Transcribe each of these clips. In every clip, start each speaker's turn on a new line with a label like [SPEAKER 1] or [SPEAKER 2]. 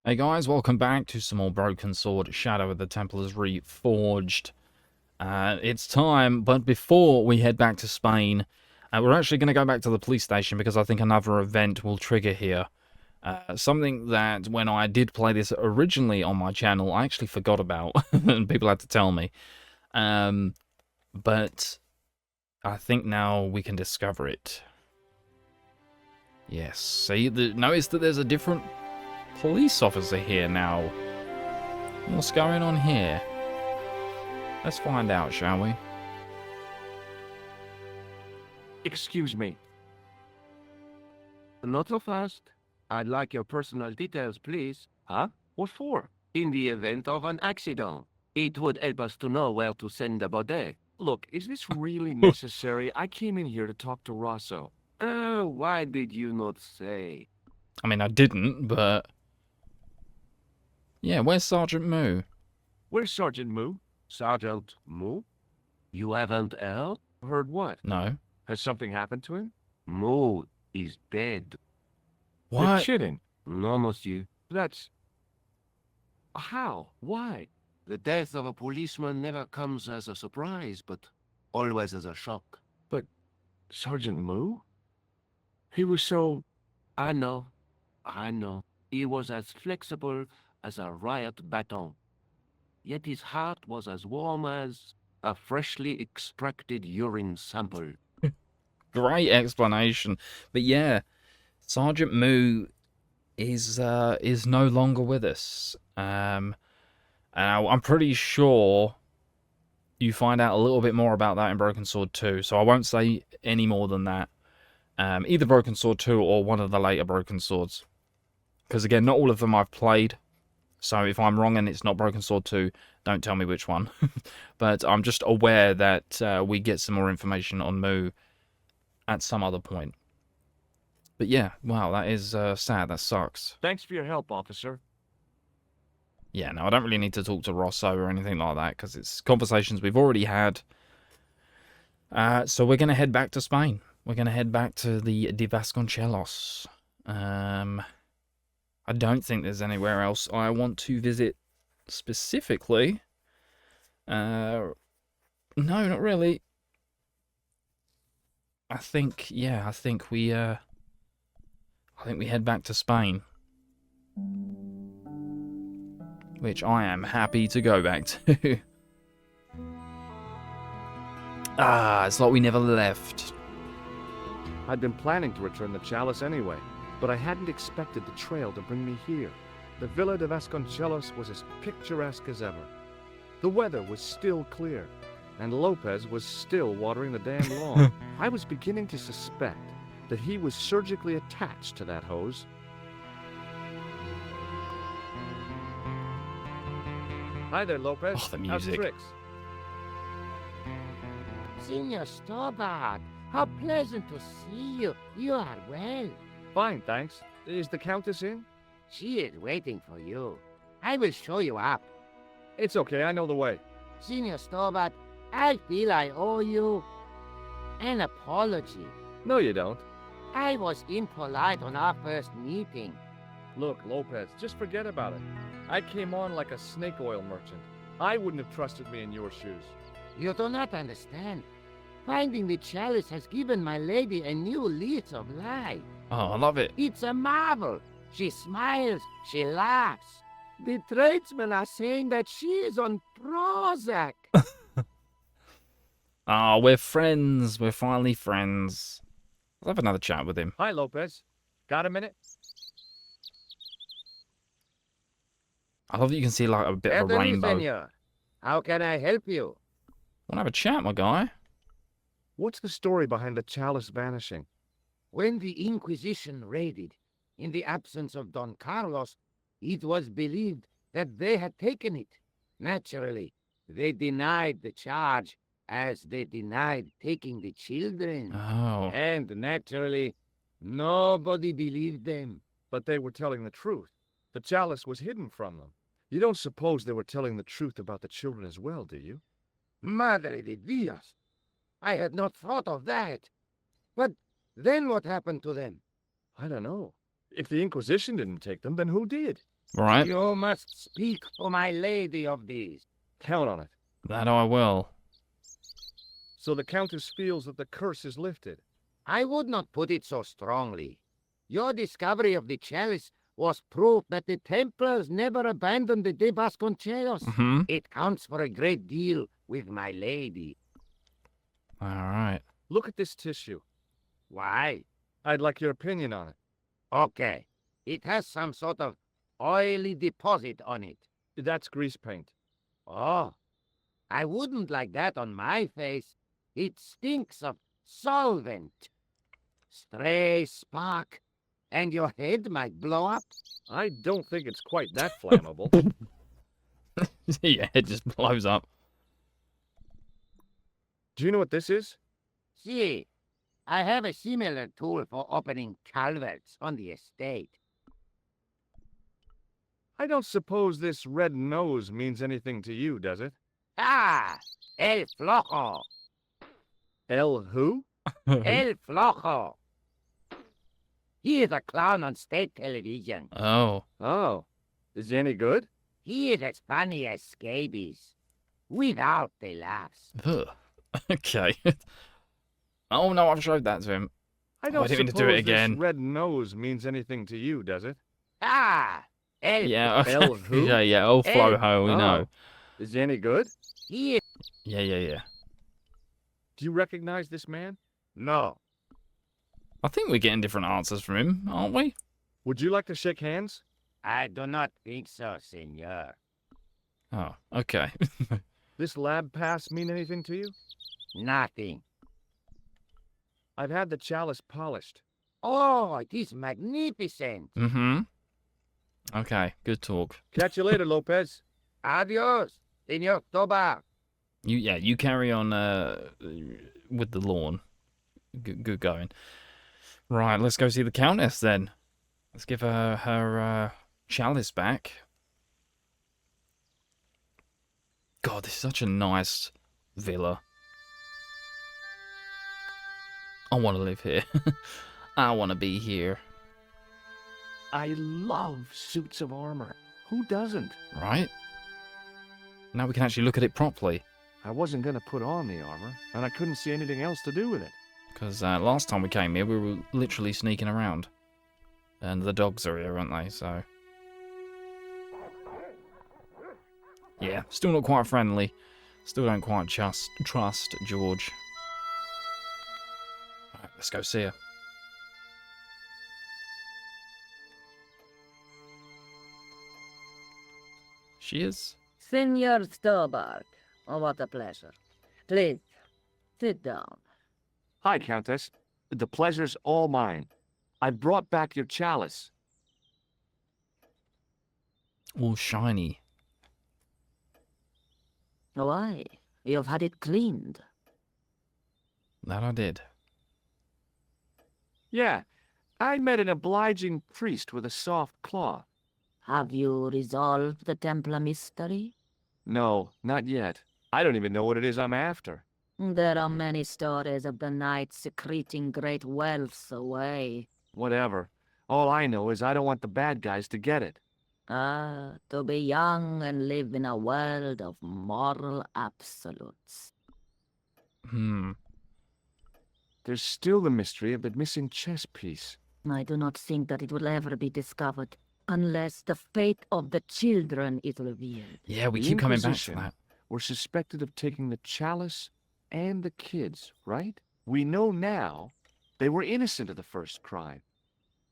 [SPEAKER 1] Hey guys, welcome back to some more Broken Sword Shadow of the Templars Reforged. It's time, but before we head back to Spain, we're actually going to go back to the police station because I think another event will trigger here. Something that when I did play this originally on my channel, I actually forgot about, and people had to tell me. But I think now we can discover it. Yes, see, notice that there's a different police officer here now. What's going on here? Let's find out, shall we?
[SPEAKER 2] Excuse me. Not so fast. I'd like your personal details, please. Huh? What for? In the event of an accident. It would help us to know where to send the body.
[SPEAKER 3] Look, is this really necessary? I came in here to talk to Rosso.
[SPEAKER 2] Oh, why did you not say?
[SPEAKER 1] I mean, I didn't, but... Yeah, where's Sergeant Moo?
[SPEAKER 3] Where's Sergeant Moo?
[SPEAKER 2] Sergeant Moo? You haven't heard?
[SPEAKER 3] Heard what?
[SPEAKER 1] No.
[SPEAKER 3] Has something happened to him?
[SPEAKER 2] Moo is dead.
[SPEAKER 3] You're
[SPEAKER 1] What?
[SPEAKER 3] kidding.
[SPEAKER 2] No, monsieur.
[SPEAKER 3] That's... How? Why?
[SPEAKER 2] The death of a policeman never comes as a surprise, but always as a shock.
[SPEAKER 3] Sergeant Moo? He was so...
[SPEAKER 2] I know. He was as flexible as a riot baton. Yet his heart was as warm as a freshly extracted urine sample.
[SPEAKER 1] Great explanation. But yeah, Sergeant Moo is no longer with us. And I'm pretty sure you find out a little bit more about that in Broken Sword 2, so I won't say any more than that. Either Broken Sword 2 or one of the later Broken Swords. Because again, not all of them I've played, so if I'm wrong and it's not Broken Sword 2, don't tell me which one. But I'm just aware that we get some more information on Moo at some other point. But yeah, wow, that is sad, that sucks.
[SPEAKER 3] Thanks for your help, officer.
[SPEAKER 1] Yeah, no, I don't really need to talk to Rosso or anything like that, because it's conversations we've already had. So we're going to head back to Spain. We're going to head back to the De Vasconcelos. I don't think there's anywhere else I want to visit specifically. No, not really. I think we head back to Spain. Which I am happy to go back to. It's like we never left.
[SPEAKER 3] I'd been planning to return the chalice anyway, but I hadn't expected the trail to bring me here. The Villa de Vasconcelos was as picturesque as ever. The weather was still clear, and Lopez was still watering the damn lawn. I was beginning to suspect that he was surgically attached to that hose. Hi there, Lopez.
[SPEAKER 1] Oh, the
[SPEAKER 3] How's
[SPEAKER 1] music.
[SPEAKER 3] tricks?
[SPEAKER 4] Senor Stobbart, how pleasant to see you. You are well.
[SPEAKER 3] Fine, thanks. Is the Countess in?
[SPEAKER 4] She is waiting for you. I will show you up.
[SPEAKER 3] It's okay, I know the way.
[SPEAKER 4] Senor Stobbart, I feel I owe you an apology.
[SPEAKER 3] No, you don't.
[SPEAKER 4] I was impolite on our first meeting.
[SPEAKER 3] Look, Lopez, just forget about it. I came on like a snake oil merchant. I wouldn't have trusted me in your shoes.
[SPEAKER 4] You do not understand. Finding the chalice has given my lady a new lease of life.
[SPEAKER 1] Oh, I love it.
[SPEAKER 4] It's a marvel. She smiles, she laughs. The tradesmen are saying that she is on Prozac.
[SPEAKER 1] Oh, we're friends. We're finally friends. I'll have another chat with him.
[SPEAKER 3] Hi, Lopez. Got a minute?
[SPEAKER 1] I love that you can see like a bit of a
[SPEAKER 4] Anthony,
[SPEAKER 1] rainbow.
[SPEAKER 4] senor. How can I help you?
[SPEAKER 1] Wanna have a chat, my guy?
[SPEAKER 3] What's the story behind the chalice vanishing?
[SPEAKER 4] When the Inquisition raided, in the absence of Don Carlos, it was believed that they had taken it. Naturally, they denied the charge, as they denied taking the children.
[SPEAKER 1] Oh.
[SPEAKER 4] And naturally, nobody believed them.
[SPEAKER 3] But they were telling the truth. The chalice was hidden from them. You don't suppose they were telling the truth about the children as well, do you?
[SPEAKER 4] Madre de Dios! I had not thought of that. But then what happened to them?
[SPEAKER 3] I don't know. If the Inquisition didn't take them, then who did?
[SPEAKER 1] Right?
[SPEAKER 4] You must speak for my lady of these.
[SPEAKER 3] Count on it.
[SPEAKER 1] That I will.
[SPEAKER 3] So the Countess feels that the curse is lifted.
[SPEAKER 4] I would not put it so strongly. Your discovery of the chalice was proof that the Templars never abandoned the de Vasconcelos.
[SPEAKER 1] Mm-hmm.
[SPEAKER 4] It counts for a great deal with my lady.
[SPEAKER 1] All right.
[SPEAKER 3] Look at this tissue.
[SPEAKER 4] Why?
[SPEAKER 3] I'd like your opinion on it.
[SPEAKER 4] Okay. It has some sort of oily deposit on it.
[SPEAKER 3] That's grease paint.
[SPEAKER 4] Oh, I wouldn't like that on my face. It stinks of solvent. Stray spark, and your head might blow up.
[SPEAKER 3] I don't think it's quite that flammable.
[SPEAKER 1] Yeah, it just blows up.
[SPEAKER 3] Do you know what this is?
[SPEAKER 4] See, I have a similar tool for opening culverts on the estate.
[SPEAKER 3] I don't suppose this red nose means anything to you, does it?
[SPEAKER 4] Ah, el flojo,
[SPEAKER 3] El who?
[SPEAKER 4] el flojo. He is a clown on state television.
[SPEAKER 1] Oh.
[SPEAKER 3] Oh, is he any good?
[SPEAKER 4] He is as funny as scabies, without the laughs.
[SPEAKER 1] Ugh. Okay. Oh no, I've showed that to him.
[SPEAKER 3] I
[SPEAKER 1] I
[SPEAKER 3] don't
[SPEAKER 1] didn't mean to
[SPEAKER 3] suppose
[SPEAKER 1] do it
[SPEAKER 3] this
[SPEAKER 1] again.
[SPEAKER 3] red nose means anything to you, does it?
[SPEAKER 4] Ah, el
[SPEAKER 1] Yeah, okay.
[SPEAKER 3] El who?
[SPEAKER 1] Yeah, yeah, El Flojo, we know.
[SPEAKER 3] Is he any good?
[SPEAKER 4] He is
[SPEAKER 1] Yeah, yeah, yeah.
[SPEAKER 3] Do you recognize this man?
[SPEAKER 4] no.
[SPEAKER 1] I think we're getting different answers from him, aren't we?
[SPEAKER 3] Would you like to shake hands?
[SPEAKER 4] I do not think so, senor.
[SPEAKER 1] Oh, okay.
[SPEAKER 3] This lab pass mean anything to you?
[SPEAKER 4] Nothing.
[SPEAKER 3] I've had the chalice polished.
[SPEAKER 4] Oh, it is magnificent.
[SPEAKER 1] Mm-hmm. Okay, good talk.
[SPEAKER 3] Catch you later, Lopez.
[SPEAKER 4] Adios, senor Stobbart.
[SPEAKER 1] You carry on with the lawn. Good going. Right, let's go see the Countess then. Let's give her her chalice back. God, this is such a nice villa. I want to live here. I want to be here.
[SPEAKER 2] I love suits of armor. Who doesn't?
[SPEAKER 1] Right? Now we can actually look at it properly.
[SPEAKER 3] I wasn't going to put on the armor, and I couldn't see anything else to do with it.
[SPEAKER 1] Because last time we came here, we were literally sneaking around. And the dogs are here, aren't they? So... yeah, still not quite friendly. Still don't quite trust George. Alright, let's go see her. She is?
[SPEAKER 5] Senor Stobbart, oh, what a pleasure. Please, sit down.
[SPEAKER 3] Hi, Countess. The pleasure's all mine. I brought back your chalice.
[SPEAKER 1] All shiny.
[SPEAKER 5] Why? You've had it cleaned.
[SPEAKER 1] That I did.
[SPEAKER 3] Yeah, I met an obliging priest with a soft cloth.
[SPEAKER 5] Have you resolved the Templar mystery?
[SPEAKER 3] No, not yet. I don't even know what it is I'm after.
[SPEAKER 5] There are many stories of the knights secreting great wealths away.
[SPEAKER 3] Whatever. All I know is I don't want the bad guys to get it.
[SPEAKER 5] Ah, to be young and live in a world of moral absolutes.
[SPEAKER 3] There's still the mystery of the missing chess piece.
[SPEAKER 5] I do not think that it will ever be discovered, unless the fate of the children is revealed.
[SPEAKER 1] Yeah, we
[SPEAKER 3] The
[SPEAKER 1] keep coming back to
[SPEAKER 3] Inquisition
[SPEAKER 1] that.
[SPEAKER 3] were suspected of taking the chalice and the kids, right? We know now they were innocent of the first crime.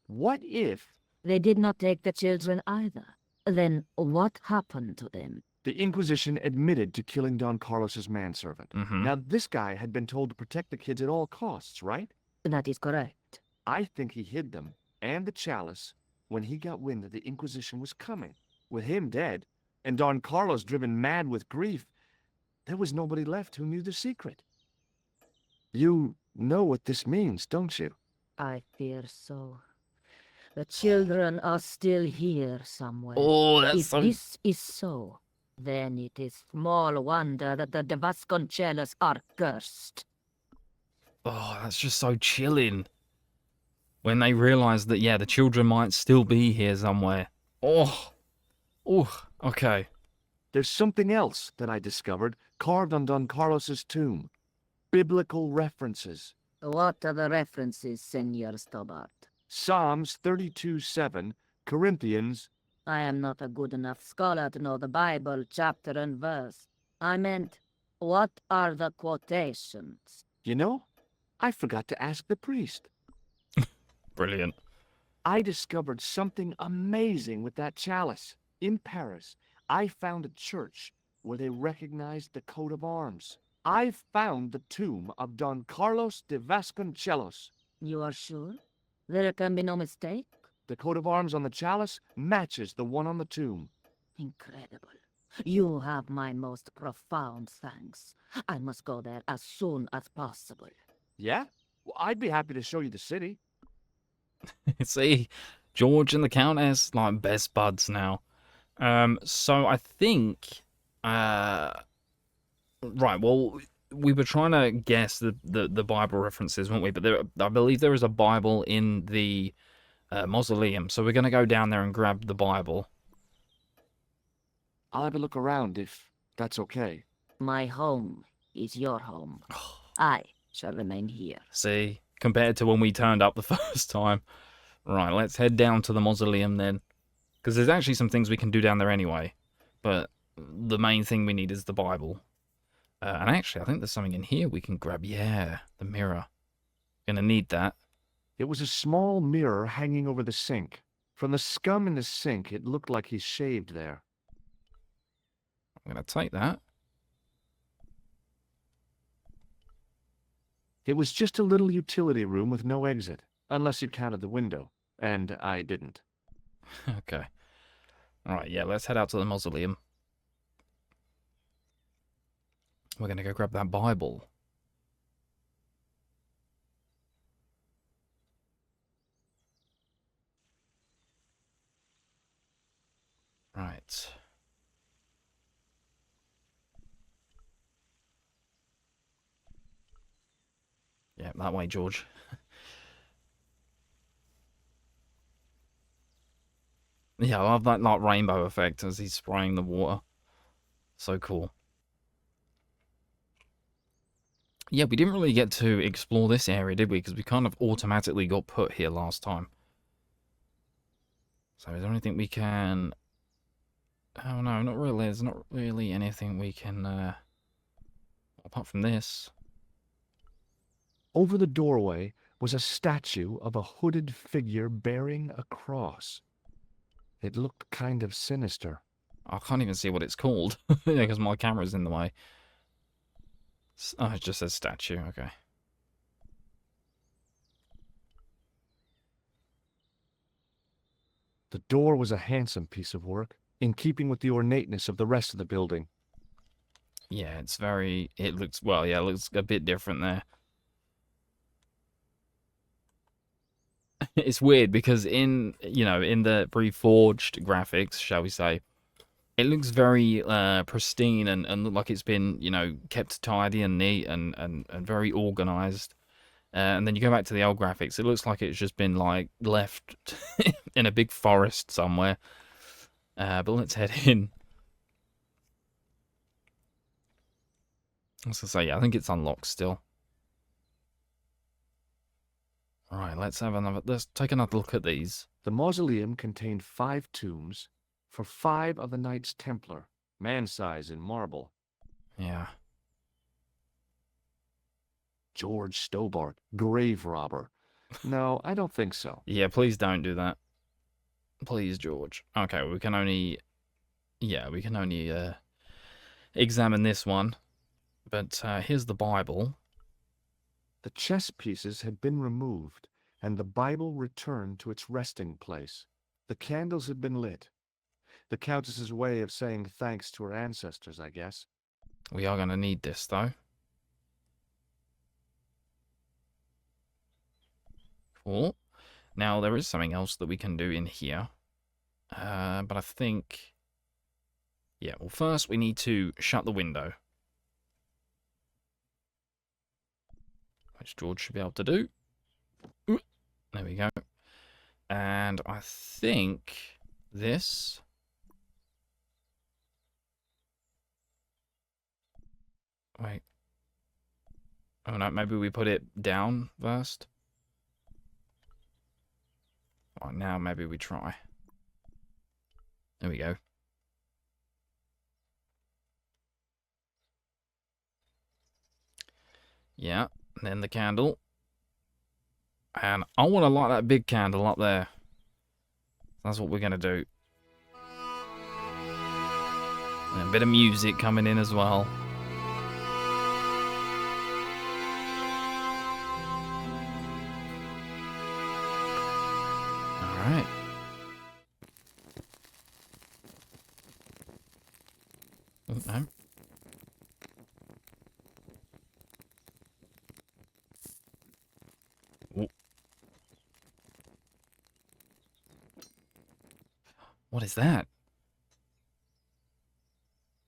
[SPEAKER 3] What if
[SPEAKER 5] They did not take the children either. Then what happened to them?
[SPEAKER 3] the Inquisition admitted to killing Don Carlos's manservant?
[SPEAKER 1] Mm-hmm.
[SPEAKER 3] Now, this guy had been told to protect the kids at all costs, right?
[SPEAKER 5] That is correct.
[SPEAKER 3] I think he hid them and the chalice when he got wind that the Inquisition was coming. With him dead, and Don Carlos driven mad with grief, there was nobody left who knew the secret. You know what this means, don't you?
[SPEAKER 5] I fear so. The children are still here somewhere.
[SPEAKER 1] Oh, that's
[SPEAKER 5] If
[SPEAKER 1] so...
[SPEAKER 5] this is so, then it is small wonder that the De Vasconcelos are cursed.
[SPEAKER 1] oh, that's just so chilling. When they realise that, yeah, the children might still be here somewhere. Oh, Oh, okay.
[SPEAKER 3] There's something else that I discovered carved on Don Carlos's tomb. Biblical references.
[SPEAKER 5] What are the references, Senor Stobbart?
[SPEAKER 3] Psalms 32:7, Corinthians.
[SPEAKER 5] I am not a good enough scholar to know the Bible chapter and verse. I meant, what are the quotations?
[SPEAKER 3] You know, I forgot to ask the priest.
[SPEAKER 1] Brilliant.
[SPEAKER 3] I discovered something amazing with that chalice. In Paris, I found a church where they recognized the coat of arms. I found the tomb of Don Carlos de Vasconcelos.
[SPEAKER 5] You are sure? There can be no mistake?
[SPEAKER 3] The coat of arms on the chalice matches the one on the tomb.
[SPEAKER 5] Incredible. You have my most profound thanks. I must go there as soon as possible.
[SPEAKER 3] Yeah? Well, I'd be happy to show you the city.
[SPEAKER 1] See, George and the Countess, like, best buds now. So I think, right, well, we were trying to guess the Bible references, weren't we? But I believe there is a Bible in the mausoleum, so we're going to go down there and grab the Bible.
[SPEAKER 3] I'll have a look around if that's okay.
[SPEAKER 5] My home is your home. I shall remain here.
[SPEAKER 1] See, compared to when we turned up the first time. Right, let's head down to the mausoleum then. Because there's actually some things we can do down there anyway. But the main thing we need is the Bible. And actually, I think there's something in here we can grab. Yeah, the mirror. Gonna need that.
[SPEAKER 3] It was a small mirror hanging over the sink. From the scum in the sink, it looked like he shaved there.
[SPEAKER 1] I'm gonna take that.
[SPEAKER 3] It was just a little utility room with no exit, unless you counted the window, and I didn't.
[SPEAKER 1] Okay. Alright, yeah, let's head out to the mausoleum. We're gonna go grab that Bible. Right. Yeah, that way, George. Yeah, I love that like rainbow effect as he's spraying the water. So cool. Yeah, we didn't really get to explore this area, did we? Because we kind of automatically got put here last time. So is there anything we can... Oh no, not really. There's not really anything we can... Apart from this.
[SPEAKER 3] Over the doorway was a statue of a hooded figure bearing a cross. It looked kind of sinister.
[SPEAKER 1] I can't even see what it's called. Yeah, because my camera's in the way. Oh, it just says statue. Okay.
[SPEAKER 3] The door was a handsome piece of work, in keeping with the ornateness of the rest of the building.
[SPEAKER 1] Yeah, it's very... It looks... Well, yeah, it looks a bit different there. It's weird because in, you know, in the reforged graphics, shall we say, it looks very pristine and look like it's been, you know, kept tidy and neat and very organized. And then you go back to the old graphics, it looks like it's just been, like, left in a big forest somewhere. But let's head in. I was gonna say, yeah, I think it's unlocked still. Alright, let's take another look at these.
[SPEAKER 3] The mausoleum contained 5 tombs for 5 of the Knights Templar, man-size in marble.
[SPEAKER 1] Yeah.
[SPEAKER 3] George Stobbart, grave robber. No, I don't think so.
[SPEAKER 1] Yeah, please don't do that. Please, George. Okay, we can only... Yeah, we can only examine this one. But here's the Bible.
[SPEAKER 3] The chess pieces had been removed, and the Bible returned to its resting place. The candles had been lit. The Countess's way of saying thanks to her ancestors, I guess.
[SPEAKER 1] We are going to need this, though. Cool. Now, there is something else that we can do in here. But I think... Yeah, well, first we need to shut the window. Which George should be able to do. Ooh, there we go. And I think this Wait. Oh no, maybe we put it down first. Alright, now maybe we try. There we go. Yeah, and then the candle. And I want to light that big candle up there. That's what we're going to do. And a bit of music coming in as well. Alright. Oh, no. Oh. What is that?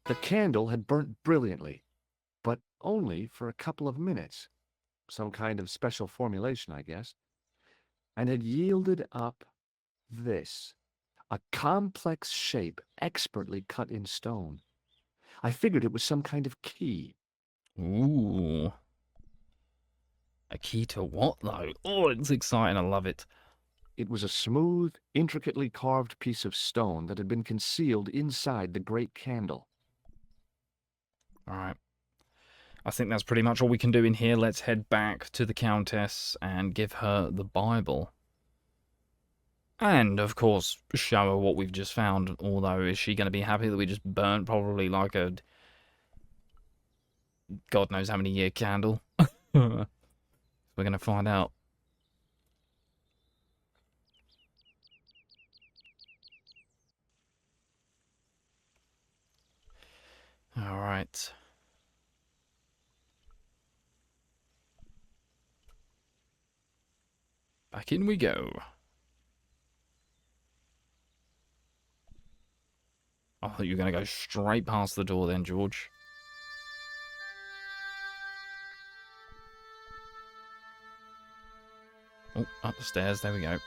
[SPEAKER 3] The candle had burnt brilliantly, but only for a couple of minutes. Some kind of special formulation, I guess. And had yielded up this. A complex shape expertly cut in stone. I figured it was some kind of key.
[SPEAKER 1] Ooh. A key to what, though? Oh, it's exciting. I love it.
[SPEAKER 3] It was a smooth, intricately carved piece of stone that had been concealed inside the great candle.
[SPEAKER 1] Alright. I think that's pretty much all we can do in here. Let's head back to the Countess and give her the Bible. And, of course, show her what we've just found. Although, is she going to be happy that we just burnt probably like a... God knows how many year candle? We're going to find out. Alright. Back in we go. I thought you were going to go straight past the door then, George. Oh, up the stairs. There we go.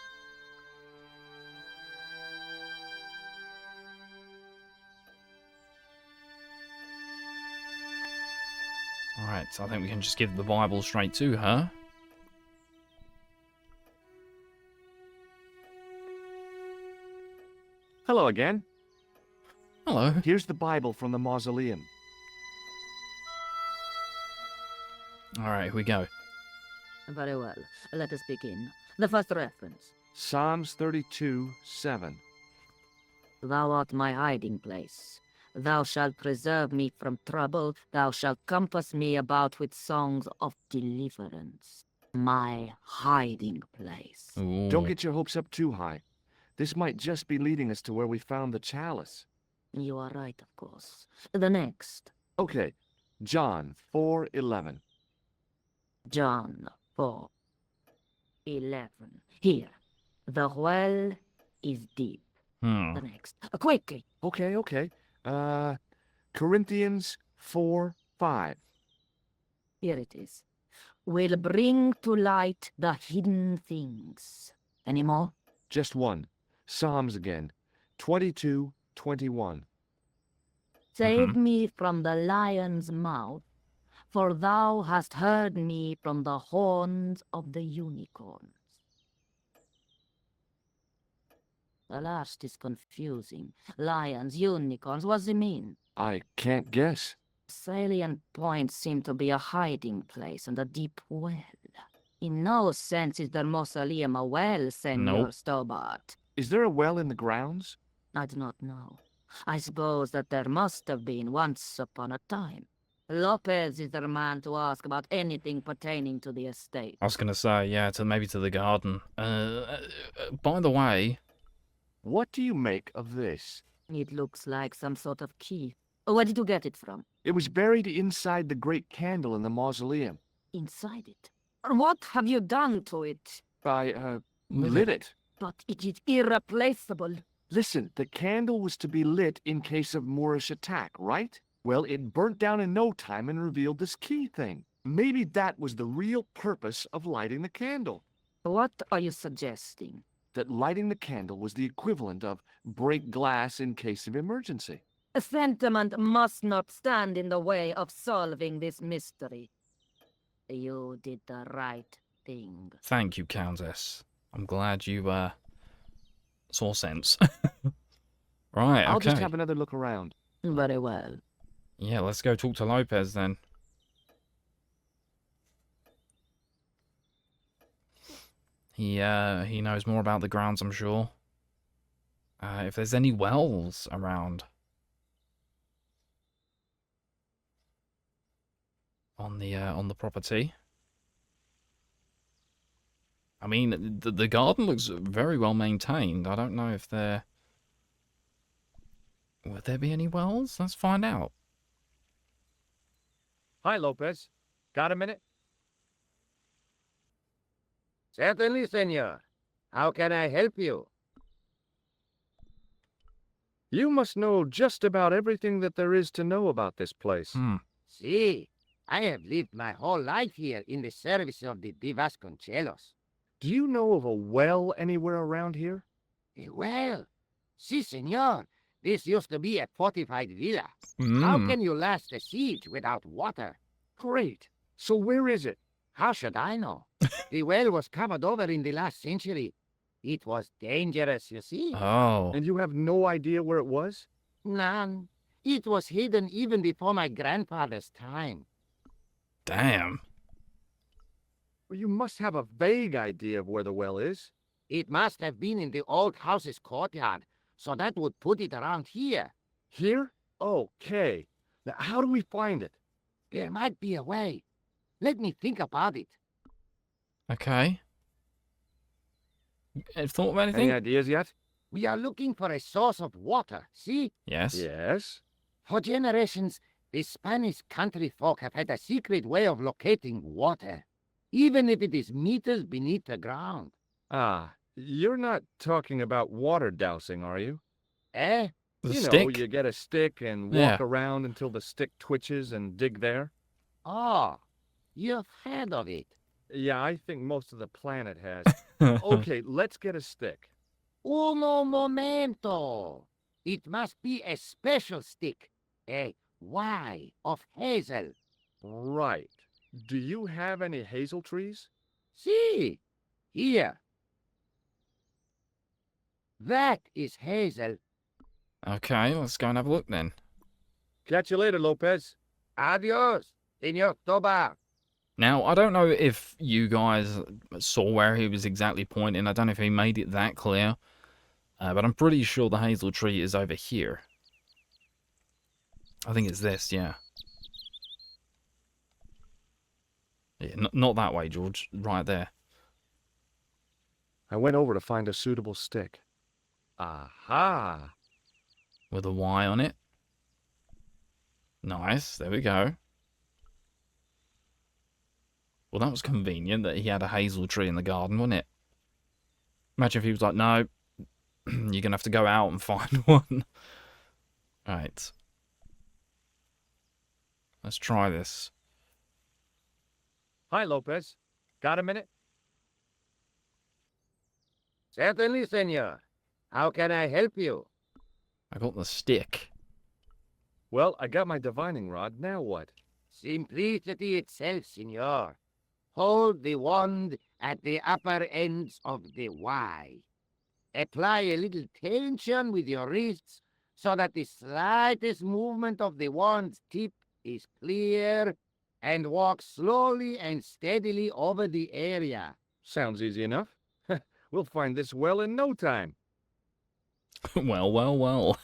[SPEAKER 1] Alright, so I think we can just give the Bible straight to her.
[SPEAKER 3] Hello again.
[SPEAKER 1] Hello.
[SPEAKER 3] Here's the Bible from the mausoleum.
[SPEAKER 1] Alright, here we go.
[SPEAKER 5] Very well. Let us begin. The first reference.
[SPEAKER 3] Psalms 32:7.
[SPEAKER 5] Thou art my hiding place. Thou shalt preserve me from trouble. Thou shalt compass me about with songs of deliverance. My hiding place.
[SPEAKER 1] Ooh.
[SPEAKER 3] Don't get your hopes up too high. This might just be leading us to where we found the chalice.
[SPEAKER 5] You are right, of course. The next.
[SPEAKER 3] Okay, John 4:11.
[SPEAKER 5] John 4:11. Here. The well is deep. The next. Quickly.
[SPEAKER 3] Okay. Corinthians 4:5.
[SPEAKER 5] Here it is. Will bring to light the hidden things. Any more?
[SPEAKER 3] Just one. Psalms again. 22:21.
[SPEAKER 5] Save me from the lion's mouth, for thou hast heard me from the horns of the unicorns. The last is confusing. Lions, unicorns, what does it mean?
[SPEAKER 3] I can't guess.
[SPEAKER 5] Salient points seem to be a hiding place and a deep well. In no sense is the mausoleum a well, Senor
[SPEAKER 1] Nope.
[SPEAKER 5] Stobbart.
[SPEAKER 3] Is there a well in the grounds?
[SPEAKER 5] I do not know. I suppose that there must have been once upon a time. Lopez is the man to ask about anything pertaining to the estate.
[SPEAKER 1] I was going to say, yeah, maybe to the garden. By the way...
[SPEAKER 3] What do you make of this?
[SPEAKER 5] It looks like some sort of key. Where did you get it from?
[SPEAKER 3] It was buried inside the great candle in the mausoleum.
[SPEAKER 5] Inside it. What have you done to it?
[SPEAKER 3] I, lit it.
[SPEAKER 5] But it is irreplaceable.
[SPEAKER 3] Listen, the candle was to be lit in case of Moorish attack, right? Well, it burnt down in no time and revealed this key thing. Maybe that was the real purpose of lighting the candle.
[SPEAKER 5] What are you suggesting?
[SPEAKER 3] That lighting the candle was the equivalent of break glass in case of emergency.
[SPEAKER 5] Sentiment must not stand in the way of solving this mystery. You did the right thing.
[SPEAKER 1] Thank you, Countess. I'm glad you saw sense. Right,
[SPEAKER 3] I'll
[SPEAKER 1] okay.
[SPEAKER 3] just have another look around.
[SPEAKER 5] Very well.
[SPEAKER 1] Yeah, let's go talk to Lopez then. He knows more about the grounds, I'm sure. If there's any wells around on the property. I mean, the garden looks very well maintained. I don't know if there... Would there be any wells? Let's find out.
[SPEAKER 3] Hi, Lopez. Got a minute?
[SPEAKER 4] Certainly, senor. How can I help you?
[SPEAKER 3] You must know just about everything that there is to know about this place.
[SPEAKER 4] See, I have lived my whole life here in the service of the Vasconcelos.
[SPEAKER 3] Do you know of a well anywhere around here?
[SPEAKER 4] Well, si, senor. This used to be a fortified villa. How can you last a siege without water?
[SPEAKER 3] Great. So where is it?
[SPEAKER 4] How should I know? The well was covered over in the last century. It was dangerous, you see.
[SPEAKER 1] Oh.
[SPEAKER 3] And you have no idea where it was?
[SPEAKER 4] None. It was hidden even before my grandfather's time.
[SPEAKER 1] Damn.
[SPEAKER 3] Well, you must have a vague idea of where the well is.
[SPEAKER 4] It must have been in the old house's courtyard, so that would put it around here.
[SPEAKER 3] Here? Okay. Now, how do we find it?
[SPEAKER 4] There might be a way. Let me think about it.
[SPEAKER 1] Okay. Have thought of
[SPEAKER 3] Any
[SPEAKER 1] anything?
[SPEAKER 3] ideas yet?
[SPEAKER 4] We are looking for a source of water, see?
[SPEAKER 1] Yes.
[SPEAKER 3] Yes.
[SPEAKER 4] For generations, the Spanish country folk have had a secret way of locating water, even if it is meters beneath the ground.
[SPEAKER 3] Ah, you're not talking about water dousing, are you?
[SPEAKER 4] Eh?
[SPEAKER 1] The
[SPEAKER 3] You know,
[SPEAKER 1] stick?
[SPEAKER 3] you get a stick and walk
[SPEAKER 1] Yeah.
[SPEAKER 3] around until the stick twitches and dig there.
[SPEAKER 4] Oh, you've heard of it.
[SPEAKER 3] Yeah, I think most of the planet has. Okay, let's get a stick.
[SPEAKER 4] Uno momento. It must be a special stick, a Y of hazel.
[SPEAKER 3] Right. Do you have any hazel trees?
[SPEAKER 4] See, here. That is hazel.
[SPEAKER 1] Okay, let's go and have a look then.
[SPEAKER 3] Catch you later, Lopez.
[SPEAKER 4] Adios, Senor Stobbart.
[SPEAKER 1] Now, I don't know if you guys saw where he was exactly pointing. I don't know if he made it that clear. But I'm pretty sure the hazel tree is over here. I think it's this, yeah. Yeah, not that way, George. Right there.
[SPEAKER 3] I went over to find a suitable stick. Aha!
[SPEAKER 1] With a Y on it. Nice, there we go. Well, that was convenient that he had a hazel tree in the garden, wasn't it? Imagine if he was like, no, you're going to have to go out and find one. Right. Let's try this.
[SPEAKER 3] Hi, Lopez. Got a minute?
[SPEAKER 4] Certainly, senor. How can I help you?
[SPEAKER 1] I got the stick.
[SPEAKER 3] Well, I got my divining rod. Now what?
[SPEAKER 4] Simplicity itself, senor. Hold the wand at the upper ends of the Y. Apply a little tension with your wrists so that the slightest movement of the wand's tip is clear, and walk slowly and steadily over the area.
[SPEAKER 3] Sounds easy enough. We'll find this well in no time.
[SPEAKER 1] Well, well, well.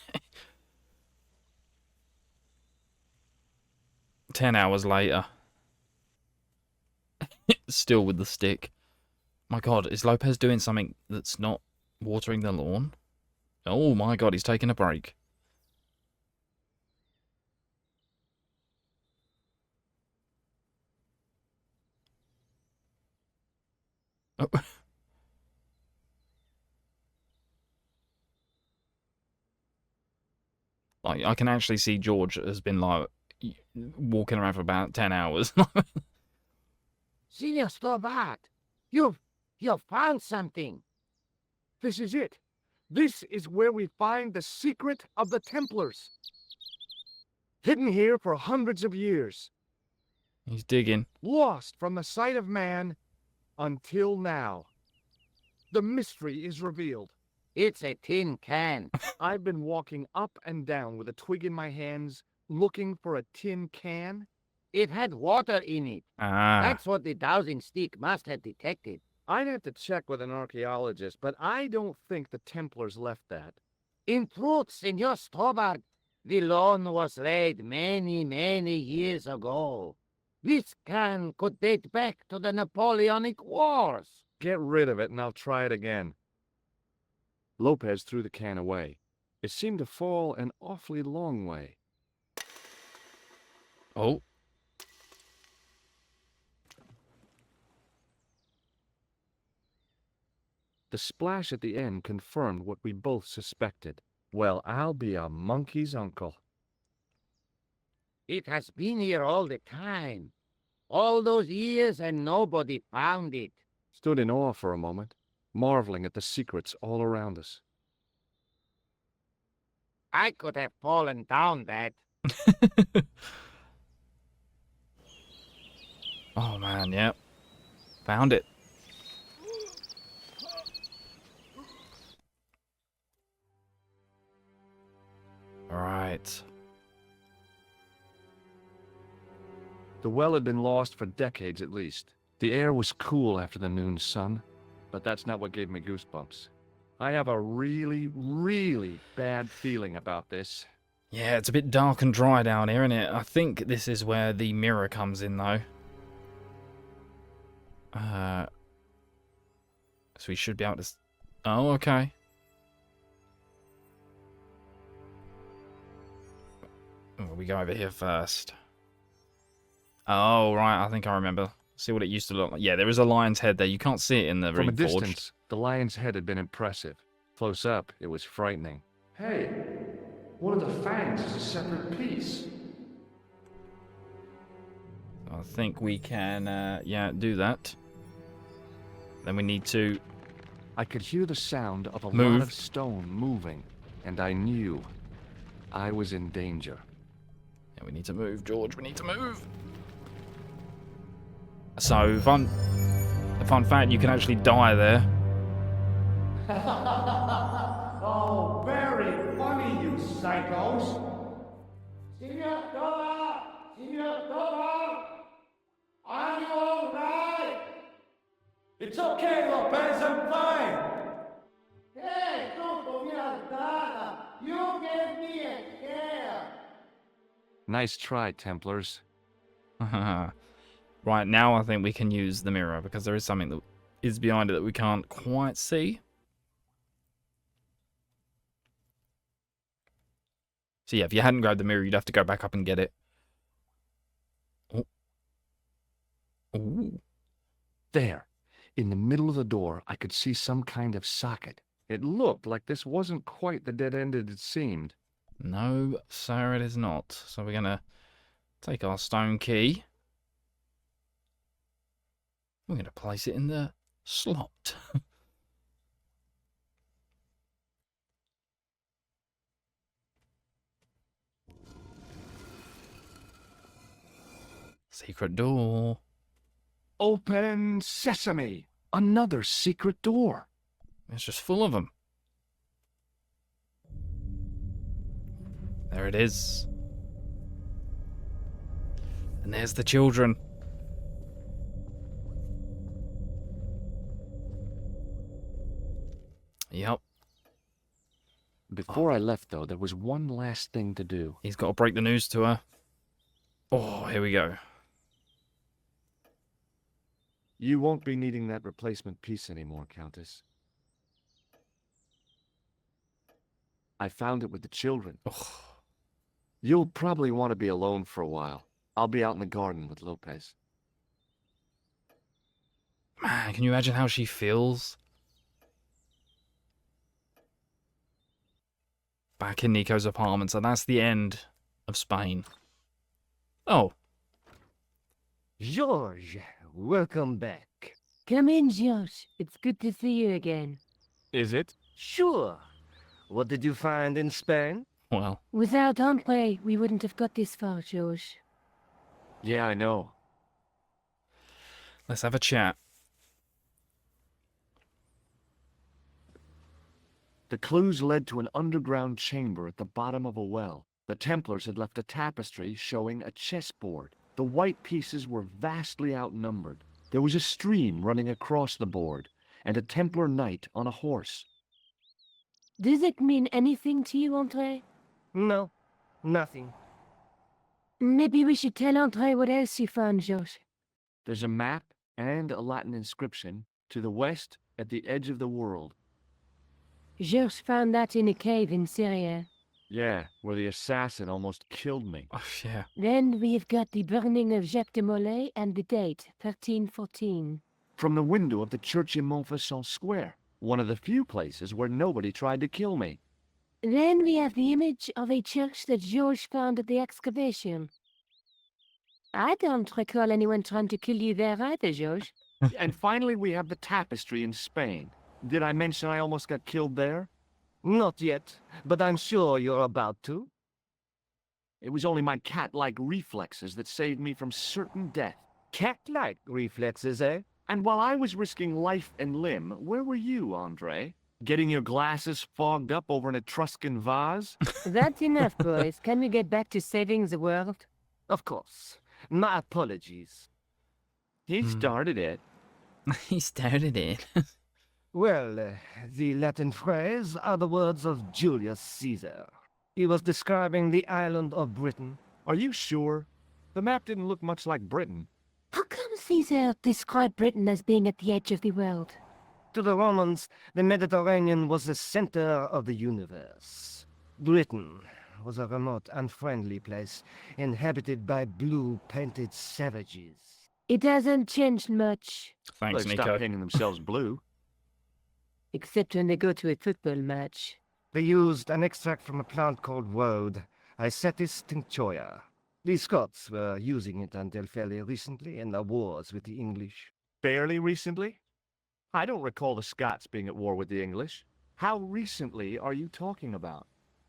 [SPEAKER 1] 10 hours later. Still with the stick. My god, is Lopez doing something that's not watering the lawn? Oh my god, he's taking a break. Oh. Like, I can actually see George has been like walking around for about 10 hours.
[SPEAKER 4] Senor Stobbart, you've found something.
[SPEAKER 3] This is it. This is where we find the secret of the Templars. hidden here for hundreds of years,
[SPEAKER 1] He's digging.
[SPEAKER 3] lost from the sight of man until now. The mystery is revealed.
[SPEAKER 4] It's a tin can.
[SPEAKER 3] I've been walking up and down with a twig in my hands, looking for a tin can.
[SPEAKER 4] It had water in it.
[SPEAKER 1] Ah.
[SPEAKER 4] That's what the dowsing stick must have detected.
[SPEAKER 3] I'd have to check with an archaeologist, but I don't think the Templars left that.
[SPEAKER 4] In truth, Senor Stobbart, the loan was laid many, many years ago. This can could date back to the Napoleonic Wars.
[SPEAKER 3] Get rid of it and I'll try it again. Lopez threw the can away. It seemed to fall an awfully long way.
[SPEAKER 1] Oh.
[SPEAKER 3] The splash at the end confirmed what we both suspected. Well, I'll be a monkey's uncle.
[SPEAKER 4] It has been here all the time. All those years and nobody found it.
[SPEAKER 3] Stood in awe for a moment, marveling at the secrets all around us.
[SPEAKER 4] I could have fallen down that.
[SPEAKER 1] Oh man, yep. Found it. Alright.
[SPEAKER 3] The well had been lost for decades at least. The air was cool after the noon sun, but that's not what gave me goosebumps. I have a really, really bad feeling about this.
[SPEAKER 1] Yeah, it's a bit dark and dry down here, isn't it? I think this is where the mirror comes in, though. So we should be able to... Oh, okay. Oh, we go over here first. Oh, right, I think I remember. See what it used to look like. Yeah, there is a lion's head there. You can't see it in the
[SPEAKER 3] From a
[SPEAKER 1] Reforged.
[SPEAKER 3] distance, the lion's head had been impressive. Close up, it was frightening. Hey, one of the fangs is a separate piece.
[SPEAKER 1] I think we can, yeah, do that. Then we need to...
[SPEAKER 3] I could hear the sound of a
[SPEAKER 1] Move.
[SPEAKER 3] lot of stone moving, and I knew I was in danger.
[SPEAKER 1] Yeah, we need to move, George. We need to move. So, fun fact, you can actually die there.
[SPEAKER 6] Oh, very funny, you psychos. Senor Stobbart! Senor Stobbart! Are you all right? It's okay, Lopez, I'm fine. Hey, don't be a You gave me a scare.
[SPEAKER 3] Nice try, Templars.
[SPEAKER 1] Right, now I think we can use the mirror, because there is something that is behind it that we can't quite see. So yeah, if you hadn't grabbed the mirror, you'd have to go back up and get it. Oh. Ooh.
[SPEAKER 3] There, in the middle of the door, I could see some kind of socket. It looked like this wasn't quite the dead end it seemed.
[SPEAKER 1] No, sir, it is not. So we're going to take our stone key. We're going to place it in the slot. Secret door.
[SPEAKER 3] Open sesame! Another secret door.
[SPEAKER 1] It's just full of them. There it is. And there's the children. Yep.
[SPEAKER 3] Before I left, though, there was one last thing to do.
[SPEAKER 1] He's got to break the news to her. Oh, here we go.
[SPEAKER 3] You won't be needing that replacement piece anymore, Countess. I found it with the children.
[SPEAKER 1] Oh.
[SPEAKER 3] You'll probably want to be alone for a while. I'll be out in the garden with Lopez.
[SPEAKER 1] Man, can you imagine how she feels? Back in Nico's apartment, so that's the end of Spain. Oh.
[SPEAKER 4] George, welcome back.
[SPEAKER 5] Come in, George. It's good to see you again.
[SPEAKER 3] Is it?
[SPEAKER 6] Sure. What did you find in Spain?
[SPEAKER 1] Well,
[SPEAKER 5] Without Andre, we wouldn't have got this far, George.
[SPEAKER 3] Yeah, I know.
[SPEAKER 1] let's have a chat.
[SPEAKER 3] The clues led to an underground chamber at the bottom of a well. The Templars had left a tapestry showing a chessboard. The white pieces were vastly outnumbered. There was a stream running across the board, and a Templar knight on a horse.
[SPEAKER 5] Does it mean anything to you, Andre?
[SPEAKER 7] No, nothing.
[SPEAKER 5] Maybe we should tell Andre what else you found, George.
[SPEAKER 3] There's a map and a Latin inscription to the west at the edge of the world.
[SPEAKER 5] George found that in a cave in Syria.
[SPEAKER 3] Yeah, where the assassin almost killed me.
[SPEAKER 1] Oh, yeah.
[SPEAKER 5] Then we've got the burning of Jacques de Molay and the date, 1314.
[SPEAKER 3] From the window of the church in Montfaucon Square, one of the few places where nobody tried to kill me.
[SPEAKER 5] Then we have the image of a church that George found at the excavation. I don't recall anyone trying to kill you there either, George.
[SPEAKER 3] And finally we have the tapestry in Spain. Did I mention I almost got killed there?
[SPEAKER 7] Not yet, but I'm sure you're about to.
[SPEAKER 3] It was only my cat-like reflexes that saved me from certain death.
[SPEAKER 7] Cat-like reflexes, eh?
[SPEAKER 3] And while I was risking life and limb, where were you, Andre? Getting your glasses fogged up over an Etruscan vase?
[SPEAKER 5] That's enough, boys. Can we get back to saving the world?
[SPEAKER 7] Of course. My apologies.
[SPEAKER 3] He started it.
[SPEAKER 1] He started it.
[SPEAKER 7] Well, the Latin phrase are the words of Julius Caesar. He was describing the island of Britain.
[SPEAKER 3] Are you sure? The map didn't look much like Britain.
[SPEAKER 5] How come Caesar described Britain as being at the edge of the world?
[SPEAKER 7] To the Romans, the Mediterranean was the center of the universe. Britain was a remote, unfriendly place, inhabited by blue-painted savages.
[SPEAKER 5] It hasn't changed much,
[SPEAKER 1] Thanks,
[SPEAKER 3] They
[SPEAKER 1] Nico.
[SPEAKER 3] stopped painting themselves blue.
[SPEAKER 5] except when they go to a football match.
[SPEAKER 7] They used an extract from a plant called woad, Icetis tinctoria. The Scots were using it until fairly recently in the wars with the English.
[SPEAKER 3] Fairly recently? I don't recall the Scots being at war with the English. How recently are you talking about?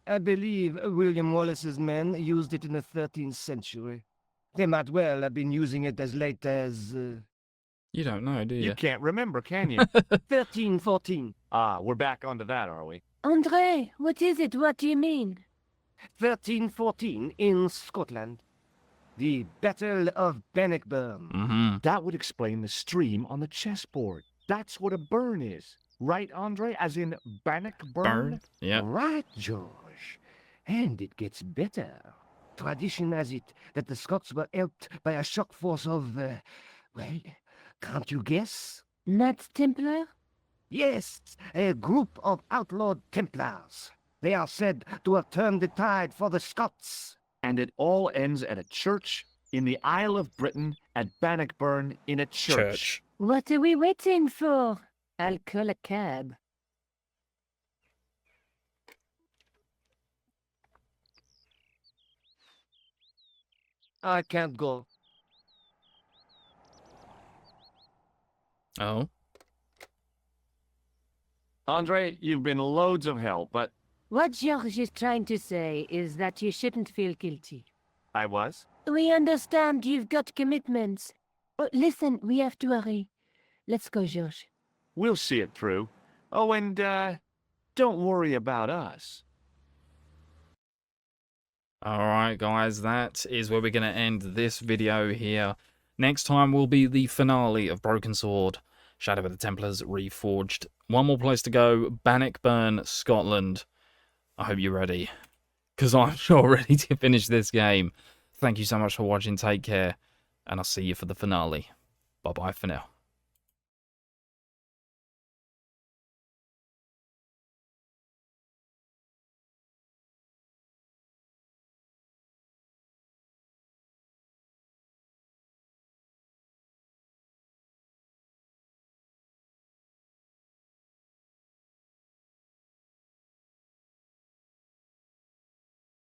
[SPEAKER 7] I believe William Wallace's men used it in the 13th century. They might well have been using it as late as...
[SPEAKER 1] You don't know, do you?
[SPEAKER 3] You can't remember, can you?
[SPEAKER 7] 1314.
[SPEAKER 3] Ah, we're back onto that, are we?
[SPEAKER 5] Andre, what is it? What do you mean?
[SPEAKER 7] 1314 in Scotland. The Battle of Bannockburn.
[SPEAKER 1] Mm-hmm.
[SPEAKER 3] That would explain the stream on the chessboard. That's what a burn is. Right, Andre? As in Bannockburn?
[SPEAKER 1] Burn? Yeah.
[SPEAKER 7] Right, George. And it gets better. Tradition has it that the Scots were helped by a shock force of, well, can't you guess?
[SPEAKER 5] Knights Templar?
[SPEAKER 7] Yes, a group of outlawed Templars. They are said to have turned the tide for the Scots.
[SPEAKER 3] And it all ends at a church in the Isle of Britain at Bannockburn in a church.
[SPEAKER 5] What are we waiting for? I'll call a cab.
[SPEAKER 7] I can't go.
[SPEAKER 1] Oh.
[SPEAKER 3] Andre, you've been loads of help, but
[SPEAKER 5] What George is trying to say is that you shouldn't feel guilty.
[SPEAKER 3] I was.
[SPEAKER 5] We understand you've got commitments. But listen, we have to hurry. Let's go, George.
[SPEAKER 3] We'll see it through. Oh, and, don't worry about us.
[SPEAKER 1] Alright, guys, that is where we're going to end this video here. Next time will be the finale of Broken Sword, Shadow of the Templars Reforged. One more place to go, Bannockburn, Scotland. I hope you're ready, because I'm sure ready to finish this game. Thank you so much for watching, take care, and I'll see you for the finale. Bye-bye for now.